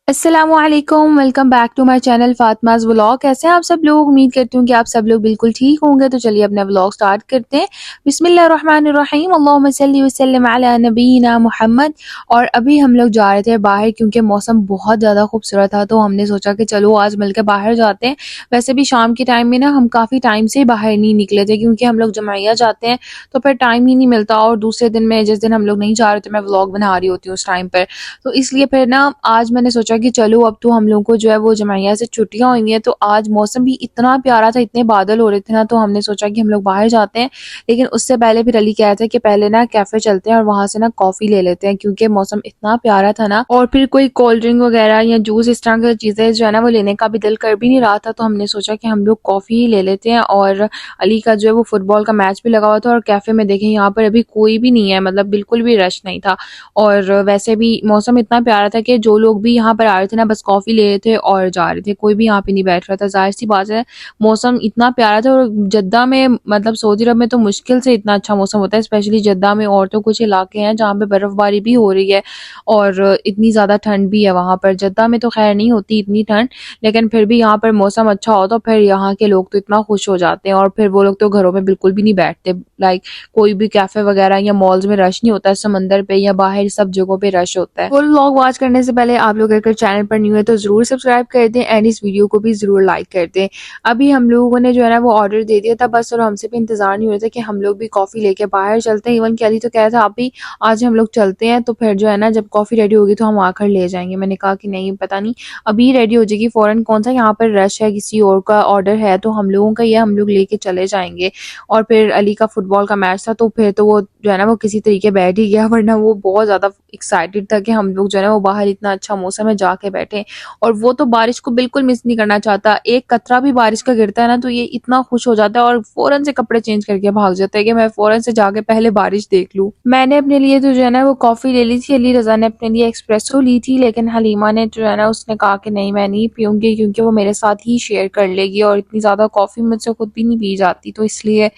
अस्सलामुअलैकुम, welcome back to my channel Fatima's vlog. कैसे हैं आप सब लोग? उम्मीद करती हूँ कि आप सब लोग बिल्कुल ठीक होंगे। तो चलिए अपना व्लॉग स्टार्ट करते हैं। बिस्मिल्लाहिर्रहमानिर्रहीम, अल्लाहुम्मा सल्ली व सल्लिम अला नबीना मुहम्मद। और अभी हम लोग जा रहे थे बाहर क्योंकि मौसम बहुत ज़्यादा खूबसूरत था, तो हमने सोचा कि चलो आज मिलकर बाहर जाते हैं। वैसे भी शाम के टाइम में ना हम काफ़ी टाइम से बाहर नहीं निकले थे क्योंकि हम लोग जमाइया जाते हैं तो फिर टाइम ही नहीं मिलता, और दूसरे दिन में जिस दिन हम लोग नहीं जा रहे थे मैं व्लॉग बना रही होती हूँ उस टाइम पर। तो इसलिए फिर ना आज मैंने सोचा कि चलो अब तो हम लोगों को जो है वो जमाइया से छुट्टियां हुई हैं, तो आज मौसम भी इतना प्यारा था, इतने बादल हो रहे थे ना, तो हमने सोचा कि हम लोग बाहर जाते हैं। लेकिन उससे पहले फिर अली कह रहा था कि पहले ना कैफे चलते हैं और वहां से ना कॉफी ले लेते हैं क्योंकि मौसम इतना प्यारा था ना, और फिर कोई कोल्ड ड्रिंक वगैरह या जूस इस तरह की चीजें जो है ना वो लेने का भी दिल कर भी नहीं रहा था। तो हमने सोचा कि हम लोग कॉफी ही ले लेते हैं। और अली का जो है वो फुटबॉल का मैच भी लगा हुआ था, और कैफे में देखें यहाँ पर अभी कोई भी नहीं है, मतलब बिल्कुल भी रश नहीं था। और वैसे भी मौसम इतना प्यारा था कि जो लोग भी यहाँ पर आ रहे थे ना बस कॉफ़ी ले रहे थे और जा रहे थे, कोई भी यहाँ पे नहीं बैठ रहा था। ज़ाहिर सी बात है, मौसम इतना प्यारा था। और जद्दा में मतलब सऊदी अरब में तो मुश्किल से इतना अच्छा मौसम होता है, स्पेशली जद्दा में। और तो कुछ इलाके हैं जहाँ पे बर्फ़बारी भी हो रही है और इतनी ज़्यादा ठंड भी है वहाँ पर। जद्दा में तो खैर नहीं होती इतनी ठंड, लेकिन फिर भी यहाँ पर मौसम अच्छा हो तो फिर यहाँ के लोग तो इतना खुश हो जाते हैं, और फिर वो लोग तो घरों में बिल्कुल भी नहीं बैठते। लाइक कोई भी कैफे वगैरह या मॉल्स में रश नहीं होता, समंदर पे या बाहर सब जगहों पे रश होता है। फुल व्लॉग वॉच करने से पहले आप लोग अगर चैनल पर न्यू है तो जरूर सब्सक्राइब कर दें एंड इस वीडियो को भी जरूर लाइक कर दें। अभी हम लोगों ने जो है ना वो ऑर्डर दे दिया था बस, और हमसे भी इंतजार नहीं हो रहा था कि हम लोग भी कॉफी लेके बाहर चलते हैं। इवन कैली तो कह रहा था आप भी आज हम लोग चलते हैं, तो फिर जो है ना जब कॉफी रेडी होगी तो हम आकर ले जाएंगे। मैंने कहा कि नहीं पता नहीं अभी रेडी हो जाएगी फौरन, कौन सा यहाँ पर रश है, किसी और का ऑर्डर है तो हम लोगों का ये हम लोग लेके चले जाएंगे। और फिर अली का फुटबॉल का मैच था तो फिर तो वो जो है ना वो किसी तरीके बैठ ही गया, वरना वो बहुत ज़्यादा एक्साइटेड था कि हम लोग जो है ना वो बाहर इतना अच्छा मौसम है जाके बैठे। और वो तो बारिश को बिल्कुल मिस नहीं करना चाहता, एक कतरा भी बारिश का गिरता है ना तो ये इतना खुश हो जाता है और फौरन से कपड़े चेंज करके भाग जाता है कि मैं फौरन से जाके पहले बारिश देख लूँ। मैंने अपने लिए तो जो है ना वो कॉफ़ी ले ली थी, अली रजा ने अपने लिए एक्सप्रेसो ली थी, लेकिन हलीमा ने जो है ना उसने कहा कि नहीं मैं नहीं पीऊँगी क्योंकि वो मेरे साथ ही शेयर कर लेगी, और इतनी ज़्यादा कॉफ़ी मुझसे खुद भी नहीं पी जाती, तो इसलिए।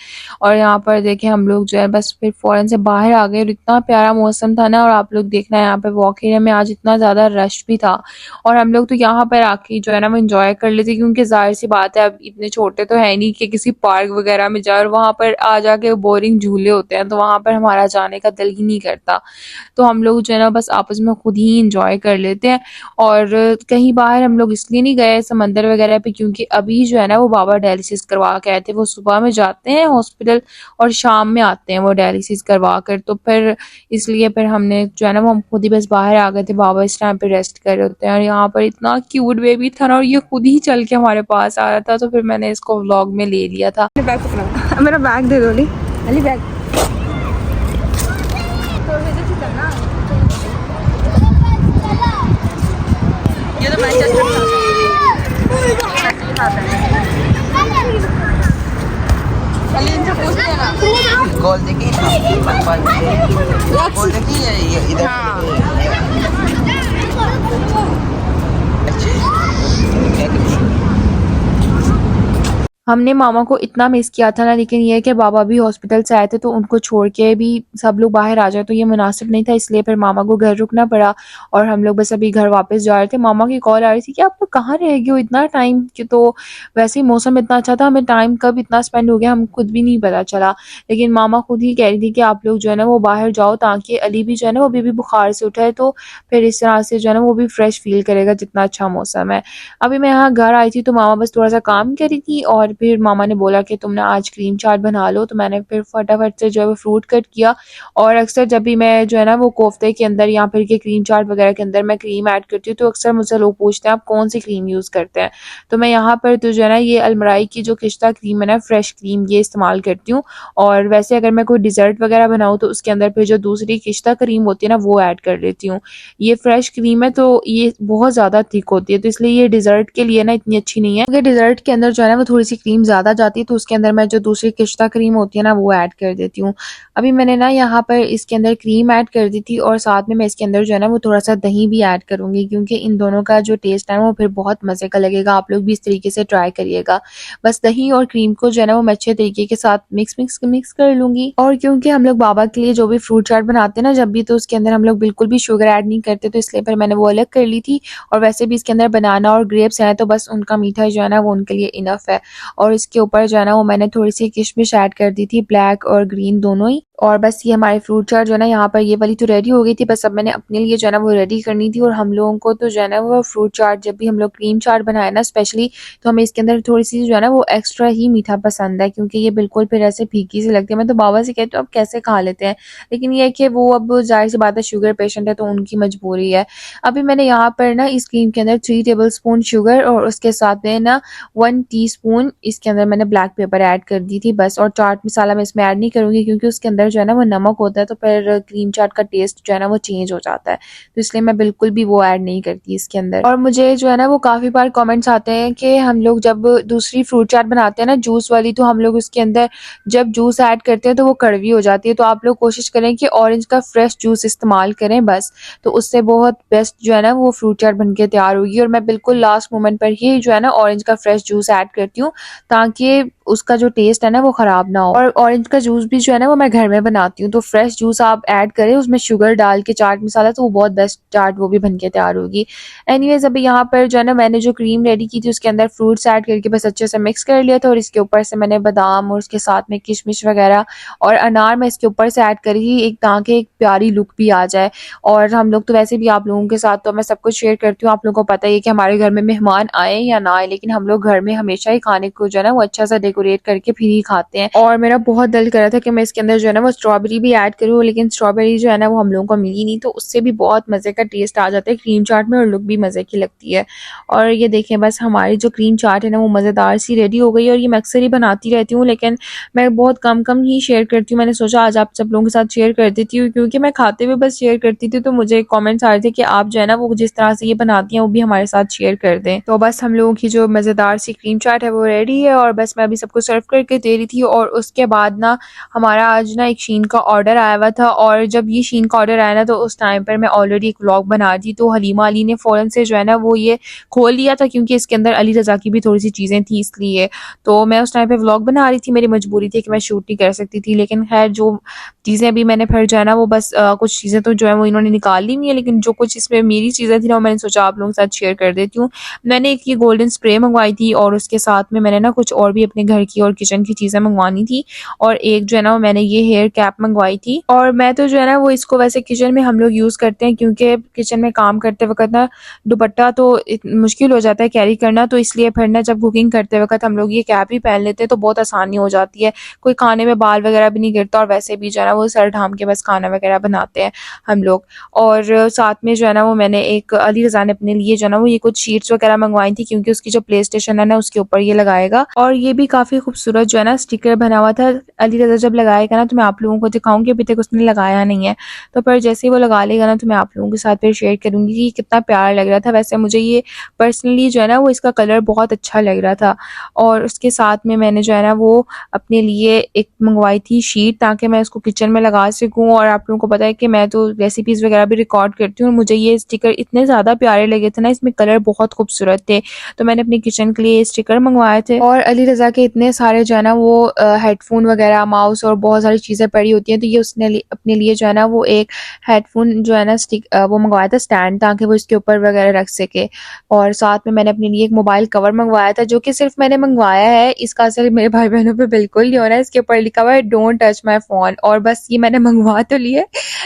और यहाँ पर देखें हम लोग जो है बस फिर फ़ौरन से बाहर आ गए, और इतना प्यारा मौसम था ना। और आप लोग देखना यहाँ पे वॉक एरिया में आज इतना ज़्यादा रश भी था, और हम लोग तो यहाँ पर आके जो है ना वो एंजॉय कर लेते क्योंकि जाहिर सी बात है अब इतने छोटे तो है नहीं कि किसी पार्क वगैरह में जाए और वहाँ पर आ जाके बोरिंग झूले होते हैं, तो वहाँ पर हमारा जाने का दिल ही नहीं करता। तो हम लोग जो है ना बस आपस में खुद ही इंजॉय कर लेते हैं। और कहीं बाहर हम लोग इसलिए नहीं गए समंदर वगैरह पे क्योंकि अभी जो है ना वो बाबा डायलिसिस करवा के आए थे, वो सुबह में जाते हैं हॉस्पिटल और शाम में आते हैं वो डायलिसिस करवा कर, तो फिर इसलिए फिर हमने जो है ना वो हम खुद ही बस बाहर आ गए थे। बाबा इस टाइम पे रेस्ट कर रहे होते हैं, और यहाँ पर इतना क्यूट बेबी था ना, और ये खुद ही चल के हमारे पास आ रहा था, तो फिर मैंने इसको व्लॉग में ले लिया था। बैग पकड़ा मेरा बैग दे दो अली। अली बैग ये तो मैनचेस्टर अली इनसे पूछते हैं ना गोल देखिए गोल देखिए ये इधर हमने मामा को इतना मिस किया था ना, लेकिन ये है कि बाबा भी हॉस्पिटल से आए थे तो उनको छोड़ के भी सब लोग बाहर आ जाए तो ये मुनासिब नहीं था, इसलिए फिर मामा को घर रुकना पड़ा। और हम लोग बस अभी घर वापस जा रहे थे। मामा की कॉल आ रही थी कि आप लोग कहाँ रह गए हो इतना टाइम, कि तो वैसे ही मौसम इतना अच्छा था, हमें टाइम कब इतना स्पेंड हो गया हम खुद भी नहीं पता चला। लेकिन मामा खुद ही कह रही थी कि आप लोग जो है ना वो बाहर जाओ ताकि अली भी जो है ना वो भी बुखार से उठा है, तो फिर इस तरह से जो है ना वो भी फ्रेश फील करेगा जितना अच्छा मौसम है। अभी मैं यहाँ घर आई थी तो मामा बस थोड़ा सा काम कर रही थी, और फिर मामा ने बोला कि तुम ना आज क्रीम चाट बना लो, तो मैंने फिर फटाफट से जो है वो फ्रूट कट किया। और अक्सर जब भी मैं जो है ना वो कोफ्ते के अंदर या फिर के क्रीम चाट वगैरह के अंदर मैं क्रीम ऐड करती हूँ तो अक्सर मुझसे लोग पूछते हैं आप कौन सी क्रीम यूज़ करते हैं, तो मैं यहाँ पर तो जो है ना ये अलमराई की जो खिश्ता क्रीम है ना फ्रेश क्रीम ये इस्तेमाल करती हूँ। और वैसे अगर मैं कोई डिज़र्ट वगैरह बनाऊँ तो उसके अंदर फिर जो दूसरी खिश्ता क्रीम होती है ना वो ऐड कर लेती हूँ। ये फ्रेश क्रीम है तो ये बहुत ज़्यादा थिक होती है, तो इसलिए ये डिज़र्ट के लिए ना इतनी अच्छी नहीं है, क्योंकि डिज़र्ट के अंदर जो है ना वो थोड़ी सी क्रीम ज़्यादा जाती है तो उसके अंदर मैं जो दूसरी किश्ता क्रीम होती है ना वो ऐड कर देती हूँ। अभी मैंने ना यहाँ पर इसके अंदर क्रीम ऐड कर दी थी और साथ में मैं इसके अंदर जो है ना वो थोड़ा सा दही भी ऐड करूँगी, क्योंकि इन दोनों का जो टेस्ट है वो फिर बहुत मज़े का लगेगा। आप लोग भी इस तरीके से ट्राई करिएगा। बस दही और क्रीम को जो है ना वो मैं अच्छे तरीके के साथ मिक्स कर लूँगी। और क्योंकि हम लोग बाबा के लिए जो भी फ्रूट चाट बनाते हैं ना जब भी, तो उसके अंदर हम लोग बिल्कुल भी शुगर ऐड नहीं करते, तो इसलिए फिर मैंने वो अलग कर ली थी। और वैसे भी इसके अंदर बनाना और ग्रेप्स हैं तो बस उनका मीठा जो है ना वो उनके लिए इनफ है। और इसके ऊपर जो है ना वो मैंने थोड़ी सी किशमिश ऐड कर दी थी, ब्लैक और ग्रीन दोनों ही। और बस ये हमारी फ्रूट चाट जो है ना यहाँ पर ये वाली तो रेडी हो गई थी, बस अब मैंने अपने लिए जो है ना वो रेडी करनी थी। और हम लोगों को तो जो है ना वो फ्रूट चाट, जब भी हम लोग क्रीम चाट बनाए ना स्पेशली, तो हमें इसके अंदर थोड़ी सी जो है ना वो एक्स्ट्रा ही मीठा पसंद है, क्योंकि ये बिल्कुल फिर ऐसे फीकी सी लगती है। मैं तो बाबा से कहती हूँ अब कैसे खा लेते हैं, लेकिन ये है कि वो अब जाहिर सी बात है शुगर पेशेंट है तो उनकी मजबूरी है। अभी मैंने यहाँ पर ना इस क्रीम के अंदर 3 टेबल स्पून शुगर और उसके साथ में ना 1 टीस्पून इसके अंदर मैंने ब्लैक पेपर ऐड कर दी थी बस। और चाट मसाला मैं इसमें ऐड नहीं करूँगी क्योंकि उसके अंदर जो है ना वो नमक होता है, तो फिर क्रीम चाट का टेस्ट जो है ना वो चेंज हो जाता है, तो इसलिए मैं बिल्कुल भी वो ऐड नहीं करती इसके अंदर। और मुझे जो है ना वो काफ़ी बार कमेंट्स आते हैं कि हम लोग जब दूसरी फ्रूट चाट बनाते हैं ना जूस वाली, तो हम लोग उसके अंदर जब जूस ऐड करते हैं तो वो कड़वी हो जाती है। तो आप लोग कोशिश करें कि ऑरेंज का फ्रेश जूस इस्तेमाल करें बस, तो उससे बहुत बेस्ट जो है ना वो फ्रूट चाट बनके तैयार होगी। और मैं बिल्कुल लास्ट मोमेंट पर ही जो है ना ऑरेंज का फ्रेश जूस ऐड करती हूँ, ताकि उसका जो टेस्ट है ना वो ख़राब ना हो। और ऑरेंज का जूस भी जो है ना वो मैं घर में बनाती हूँ, तो फ्रेश जूस आप ऐड करें उसमें शुगर डाल के चाट मसाला, तो वो बहुत बेस्ट चाट वो भी बनके तैयार होगी। एनीवेज अभी यहाँ पर जो है ना मैंने जो क्रीम रेडी की थी उसके अंदर फ्रूट्स ऐड करके बस अच्छे से मिक्स कर लिया था। और इसके ऊपर से मैंने बादाम और उसके साथ में किशमिश वगैरह और अनार मैं इसके ऊपर से ऐड करी, एक ताकि एक प्यारी लुक भी आ जाए। और हम लोग तो वैसे भी आप लोगों के साथ तो मैं सब कुछ शेयर करती हूँ, आप लोगों को पता ही है कि हमारे घर में मेहमान आए या ना आए, लेकिन हम लोग घर में हमेशा ही खाने को जो है ना वो अच्छा सा डेकोरेट करके फिर ही खाते हैं। और मेरा बहुत दिल कर रहा था कि मैं इसके अंदर जो है ना वो स्ट्रॉबेरी भी ऐड करूँ, लेकिन स्ट्रॉबेरी जो है ना वो हम लोगों को मिली नहीं, तो उससे भी बहुत मज़े का टेस्ट आ जाता है क्रीम चाट में और लुक भी मज़े की लगती है। और ये देखें बस हमारी जो क्रीम चाट है ना वो मज़ेदार सी रेडी हो गई। और ये मैं अक्सर ही बनाती रहती हूँ, लेकिन मैं बहुत कम कम ही शेयर करती हूँ। मैंने सोचा आज आप सब लोगों के साथ शेयर कर देती हूँ, क्योंकि मैं खाते हुए बस शेयर करती थी, तो मुझे कमेंट्स आ रहे थे कि आप जो है ना वो जिस तरह से ये बनाती हैं वो भी हमारे साथ शेयर कर दें। तो बस हम लोगों की जो मज़ेदार सी क्रीम चाट है वो रेडी है और बस मैं अभी सबको सर्व करके दे रही थी। और उसके बाद ना हमारा आज ना एक शीन का ऑर्डर आया हुआ था, और जब ये शीन का ऑर्डर आया ना तो उस टाइम पर मैं ऑलरेडी एक व्लॉग बना रही थी, तो हलीमा अली ने फ़ौरन से जो है ना वो ये खोल लिया था, क्योंकि इसके अंदर अली रज़ा की भी थोड़ी सी चीज़ें थी इसलिए। तो मैं उस टाइम पे व्लॉग बना रही थी, मेरी मजबूरी थी कि मैं शूट नहीं कर सकती थी, लेकिन खैर जो चीज़ें भी मैंने फिर जो है ना वो बस कुछ चीज़ें तो जो है वो इन्होंने निकाल ली हुई है, लेकिन जो कुछ इसमें मेरी चीज़ें थी ना वो मैंने सोचा आप लोगों के साथ शेयर कर देती हूँ। मैंने एक ये गोल्डन स्प्रे मंगवाई थी और उसके साथ में मैंने ना कुछ और भी अपने घर की और किचन की चीज़ें मंगवानी थी, और एक जो है ना मैंने ये हेयर कैप मंगवाई थी। और मैं तो जो है ना वो इसको वैसे किचन में हम लोग यूज़ करते हैं, क्योंकि किचन में काम करते वक्त ना दुपट्टा तो मुश्किल हो जाता है कैरी करना, तो इसलिए फिर ना जब कुकिंग करते वक्त हम लोग ये कैप ही पहन लेते हैं तो बहुत आसानी हो जाती है, कोई खाने में बाल वगैरह भी नहीं गिरता। और वैसे भी जो है ना वो सर ढाम के बस खाना वगैरह बनाते हैं हम लोग। और साथ में जो है ना वो मैंने एक अली रज़ा ने अपने लिए जो है ना वो ये कुछ शीट्स वगैरह मंगवाई थी, क्योंकि उसकी जो प्ले स्टेशन है ना उसके ऊपर ये लगाएगा। और ये भी काफ़ी खूबसूरत जो है ना स्टिकर बना हुआ था। अली रज़ा जब लगाएगा ना तो मैं आप लोगों को दिखाऊंगी, अभी तक उसने लगाया नहीं है, तो फिर जैसे ही वो लगा लेगा ना तो मैं आप लोगों के साथ फिर शेयर करूंगी कि कितना प्यारा लग रहा था। वैसे मुझे ये पर्सनली जो है ना वो इसका कलर बहुत अच्छा लग रहा था। और उसके साथ में मैंने जो है ना वो अपने लिए एक मंगवाई थी शीट, ताकि मैं इसको किचन में लगा सकूं। और आप लोगों को पता है कि मैं तो रेसिपीज़ वगैरह भी रिकॉर्ड करती हूँ, और मुझे ये स्टिकर इतने ज़्यादा प्यारे लगे थे ना, इसमें कलर बहुत खूबसूरत थे, तो मैंने अपने किचन के लिए ये स्टिकर मंगवाए थे। और अली रज़ा के इतने सारे जो है ना वो हेडफोन वगैरह, माउस और बहुत सारी चीज़ें पड़ी होती हैं, तो ये उसने अपने लिए जो है ना वो एक हेडफोन जो है ना वो मंगवाया था स्टैंड, ताकि वो इसके ऊपर वगैरह रख सके। और साथ में मैंने अपने लिए एक मोबाइल कवर मंगवाया था, जो कि सिर्फ मैंने मंगवाया है, इसका असर मेरे भाई बहनों पे बिल्कुल नहीं हो रहा है। इसके ऊपर लिखा हुआ है डोंट टच माय फ़ोन, और बस ये मैंने मंगवा तो लिए,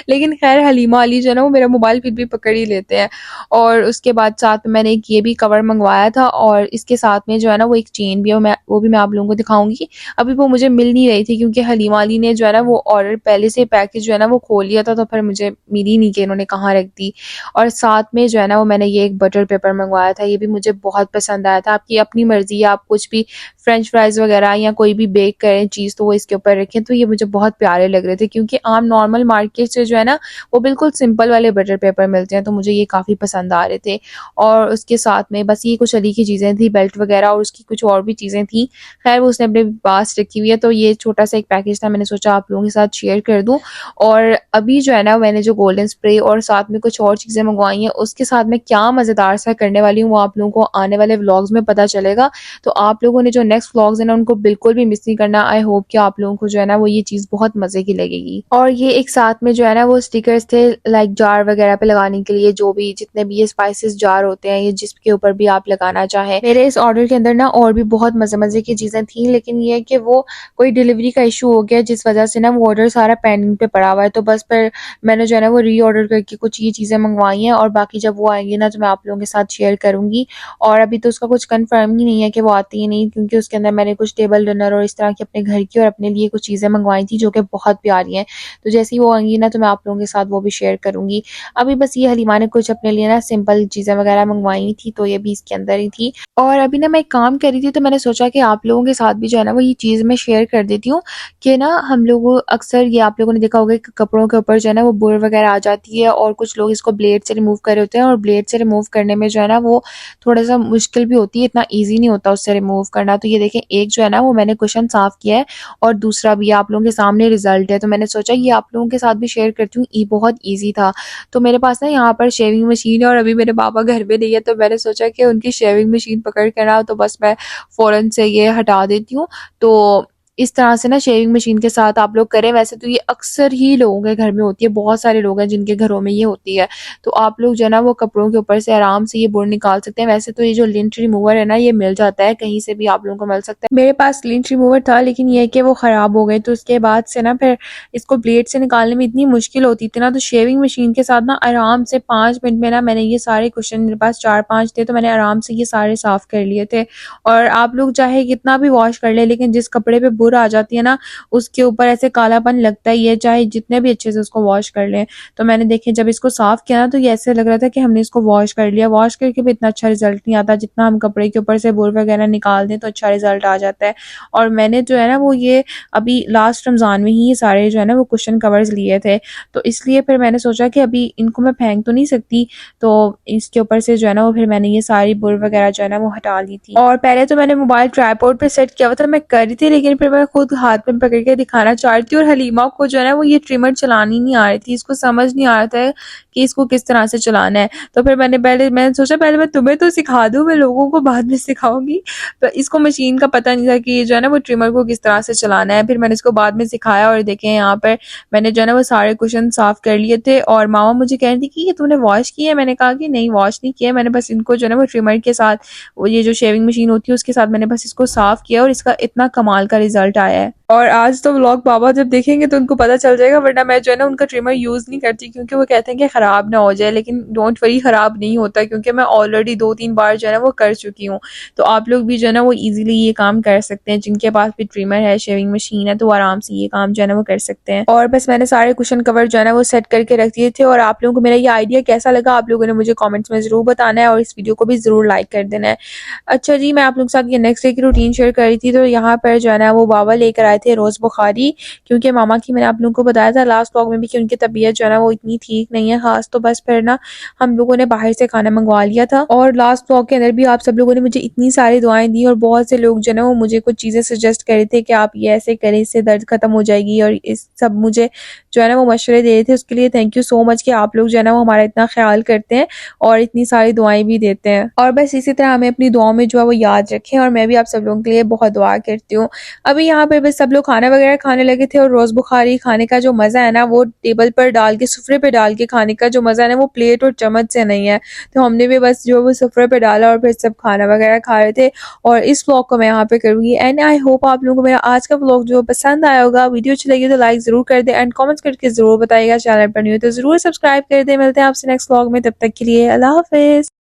लेकिन खैर हलीमा अली जो है ना वो मेरा मोबाइल फिर भी पकड़ ही लेते हैं। और उसके बाद साथ में मैंने एक ये भी कवर मंगवाया था, और इसके साथ में जो है ना वो एक चेन भी है, वो भी मैं आप लोगों को दिखाऊंगी। अभी वो मुझे मिल नहीं रही थी, क्योंकि हलीमा अली ने जो है ना वो ऑर्डर पहले से पैकेज जो है ना वो खोल लिया था, तो फिर मुझे मिली नहीं कि इन्होंने कहाँ रख दी। और साथ में जो है ना वो मैंने ये एक बटर पेपर मंगवाया था, ये भी मुझे बहुत पसंद आया था। आपकी अपनी मर्जी है, आप कुछ भी फ्रेंच फ्राइज़ वगैरह या कोई भी बेक करें चीज़ तो वो इसके ऊपर रखें, तो ये मुझे बहुत प्यारे लग रहे थे क्योंकि आम नॉर्मल मार्केट से जो है ना वो बिल्कुल सिंपल वाले बटर पेपर मिलते हैं, तो मुझे ये काफ़ी पसंद आ रहे थे। और उसके साथ में बस ये कुछ अली की चीज़ें थी, बेल्ट वगैरह और उसकी कुछ और भी चीज़ें थी। ख़ैर वो उसने अपने पास रखी हुई है, तो ये छोटा-सा एक पैकेज था, मैंने सोचा आप लोगों के साथ शेयर कर दूँ। और अभी जो है ना मैंने जो गोल्डन स्प्रे और साथ में कुछ और चीज़ें मँगवाई हैं, उसके साथ मैं क्या मज़ेदार सा करने वाली हूँ वो आप लोगों को आने वाले व्लॉग्स में पता चलेगा। तो आप लोगों ने जो नेक्स्ट व्लॉग्स हैं ना उनको बिल्कुल भी मिस नहीं करना। आई होप कि आप लोगों को जो है ना वो ये चीज़ बहुत मज़े की लगेगी। और ये एक साथ में जो है ना वो स्टिकर्स थे लाइक जार वगैरह पे लगाने के लिए, जो भी जितने भी ये स्पाइसेस जार होते हैं, ये जिसके ऊपर भी आप लगाना चाहें। मेरे इस ऑर्डर के अंदर ना और भी बहुत मज़े-मज़े की चीज़ें थी, लेकिन ये है कि वो कोई डिलीवरी का इशू हो गया जिस वजह से ना वो ऑर्डर सारा पेंडिंग पे पड़ा हुआ है। तो बस फिर मैंने जो है ना वो रीऑर्डर करके कुछ ये चीज़ें मँगवाई हैं और बाकी जब वो आएँगी ना तो मैं आप लोगों के साथ शेयर करूँगी। और अभी तो उसका कुछ कन्फर्म ही नहीं है कि वो आती है नहीं, क्योंकि उसके अंदर मैंने कुछ टेबल रनर और इस तरह की अपने घर की और अपने लिए कुछ चीज़ें मँगवाई थी जो कि बहुत प्यारी हैं। तो जैसे ही वो आएँगी ना तो मैं आप लोगों के साथ वो भी शेयर करूँगी। अभी बस ये हलीमा ने कुछ अपने लिए ना सिंपल चीज़ें वगैरह मँगवाई थी, तो ये भी इसके अंदर ही थी। और अभी ना मैं एक काम कर रही थी तो मैंने सोचा कि आप लोगों के साथ भी जो है ना वो ये चीज़ मैं शेयर कर देती हूँ कि ना हम लोग अक्सर ये आप लोगों ने देखा होगा कि कपड़ों के ऊपर जो है ना वो बुर वगैरह आ जाती है और कुछ लोग इसको ब्लेड से रिमूव कर रहे होते हैं, और ब्लेड से रिमूव करने में जो है ना वो थोड़ा-सा मुश्किल भी होती है, इतना ईज़ी नहीं होता उससे रिमूव करना। तो ये देखें, एक जो है ना वो मैंने कुशन साफ़ किया है और दूसरा भी आप लोगों के सामने रिज़ल्ट है। तो मैंने सोचा ये आप लोगों के साथ भी शेयर करती हूँ, ये बहुत ईज़ी था। तो मेरे पास ना यहाँ पर शेविंग मशीन है और अभी मेरे पापा घर पे नहीं है, तो मैंने सोचा कि उनकी शेविंग मशीन पकड़ के ना तो बस मैं फ़ौरन से ये हटा देती हूँ। तो इस तरह से ना शेविंग मशीन के साथ आप लोग करें। वैसे तो ये अक्सर ही लोगों के घर में होती है, बहुत सारे लोग हैं जिनके घरों में ये होती है। तो आप लोग जो है ना वो कपड़ों के ऊपर से आराम से ये बुर निकाल सकते हैं। वैसे तो ये जो लिंट रिमूवर है ना ये मिल जाता है, कहीं से भी आप लोगों को मिल सकता है। मेरे पास लिंट रिमूवर था लेकिन ये है कि वो ख़राब हो गए, तो उसके बाद से ना फिर इसको ब्लेड से निकालने में इतनी मुश्किल होती थी ना, तो शेविंग मशीन के साथ ना आराम से 5 मिनट में ना मैंने ये सारे कुशन, मेरे पास 4-5 थे, तो मैंने आराम से ये सारे साफ़ कर लिए थे। और आप लोग चाहे कितना भी वॉश कर लें, लेकिन जिस कपड़े पे बुर आ जाती है ना उसके ऊपर ऐसे कालापन लगता ही है, चाहे जितने भी अच्छे से उसको वॉश कर लें। तो मैंने देखे जब इसको साफ़ किया ना तो ये ऐसे लग रहा था कि हमने इसको वॉश कर लिया। वॉश करके भी इतना अच्छा रिज़ल्ट नहीं आता, जितना हम कपड़े के ऊपर से बुर वगैरह निकाल दें तो अच्छा रिज़ल्ट आ जाता है। और मैंने जो है ना वो ये अभी लास्ट रमज़ान में ही ये सारे जो है ना वो कुशन कवर्स लिए थे, तो इसलिए फिर मैंने सोचा कि अभी इनको मैं फेंक तो नहीं सकती, तो इसके ऊपर से जो है ना वो फिर मैंने ये सारी बुर वगैरह जो है ना वो हटा ली थी। और पहले तो मैंने मोबाइल ट्राइपॉड पे सेट किया हुआ था, मैं कर रही थी, लेकिन फिर मैं खुद हाथ में पकड़ के दिखाना चाह रही थी और हलीमा को जो है ना वो ये ट्रिमर चलानी नहीं आ रही थी, इसको समझ नहीं आ रहा था कि इसको किस तरह से चलाना है। तो फिर मैंने सोचा पहले मैं तुम्हें तो सिखा दूँ, मैं लोगों को बाद में सिखाऊंगी। तो इसको मशीन का पता नहीं था कि ये जो है ना वो ट्रिमर को किस तरह से चलाना है। फिर मैंने इसको बाद में सिखाया और देखें यहाँ पर मैंने जो है ना वो सारे कुशन साफ़ कर लिए थे। और मामा मुझे कह रही थी कि ये तूने वॉश किए है? मैंने कहा कि नहीं वॉश नहीं किया, मैंने बस इनको जो है ना वो ट्रिमर के साथ, वो ये जो शेविंग मशीन होती है उसके साथ मैंने बस इसको साफ़ किया और इसका इतना कमाल का रिजल्ट आया है। और आज तो व्लॉग पापा जब देखेंगे तो उनको पता चल जाएगा, वरना मैं जो है ना उनका ट्रिमर यूज़ नहीं करती क्योंकि वो कहते हैं कि ख़राब ना हो जाए। लेकिन डोंट वरी, ख़राब नहीं होता क्योंकि मैं ऑलरेडी 2-3 बार जो है ना वो कर चुकी हूँ। तो आप लोग भी जो है ना वो ईजिली ये काम कर सकते हैं, जिनके पास भी ट्रिमर है, शेविंग मशीन है, तो वो आराम से ये काम जो है ना वो कर सकते हैं। और बस मैंने सारे कुशन कवर जो है ना वो सेट करके रख दिए थे। और आप लोगों को मेरा ये आइडिया कैसा लगा आप लोगों ने मुझे कॉमेंट्स में ज़रूर बताना है और इस वीडियो को भी ज़रूर लाइक कर देना है। अच्छा जी, मैं आप लोगों के साथ ये नेक्स्ट डे की रूटीन शेयर कर रही थी। तो यहाँ पर जो है ना वो बाबा लेकर आए थे रोज़ बुखारी, क्योंकि मामा की मैंने आप लोगों को बताया था लास्ट व्लॉग में भी कि उनकी तबीयत जो है ना वो इतनी ठीक नहीं है खास। तो बस फिर ना हम लोगों ने बाहर से खाना मंगवा लिया था। और लास्ट व्लॉग के अंदर भी आप सब लोगों ने मुझे इतनी सारी दुआएं दी और बहुत से लोग जो है ना वो मुझे कुछ चीज़ें सजेस्ट कर रहे थे कि आप ये ऐसे करें, इससे दर्द खत्म हो जाएगी, और इस सब मुझे जो है ना वो मशवरे दे रहे थे। उसके लिए थैंक यू सो मच कि आप लोग जो है ना वो हमारा इतना ख्याल करते हैं और इतनी सारी दुआएं भी देते हैं। और बस इसी तरह हमें अपनी दुआओं में जो है वो याद रखें, और मैं भी आप सब लोगों के लिए बहुत दुआ करती हूँ। अभी यहाँ पर बस सब लोग खाना वगैरह खाने लगे थे और रोज़ बुखारी खाने का जो मज़ा है ना वो टेबल पर डाल के, सुफरे पे डाल के खाने का जो मज़ा है ना वो प्लेट और चम्मच से नहीं है। तो हमने भी बस जो वो सुफरे पे डाला और फिर सब खाना वगैरह खा रहे थे। और इस व्लॉग को मैं यहाँ पे करूँगी एंड आई होप आप लोगों को मेरा आज का व्लॉग जो पसंद आया होगा। वीडियो अच्छी लगी तो लाइक ज़रूर कर दे एंड कमेंट्स करके ज़रूर बताइएगा। चैनल पर न्यू हो तो ज़रूर सब्सक्राइब कर दे। मिलते हैं आपसे नेक्स्ट व्लॉग में, तब तक के लिए अल्लाह हाफ़िज़।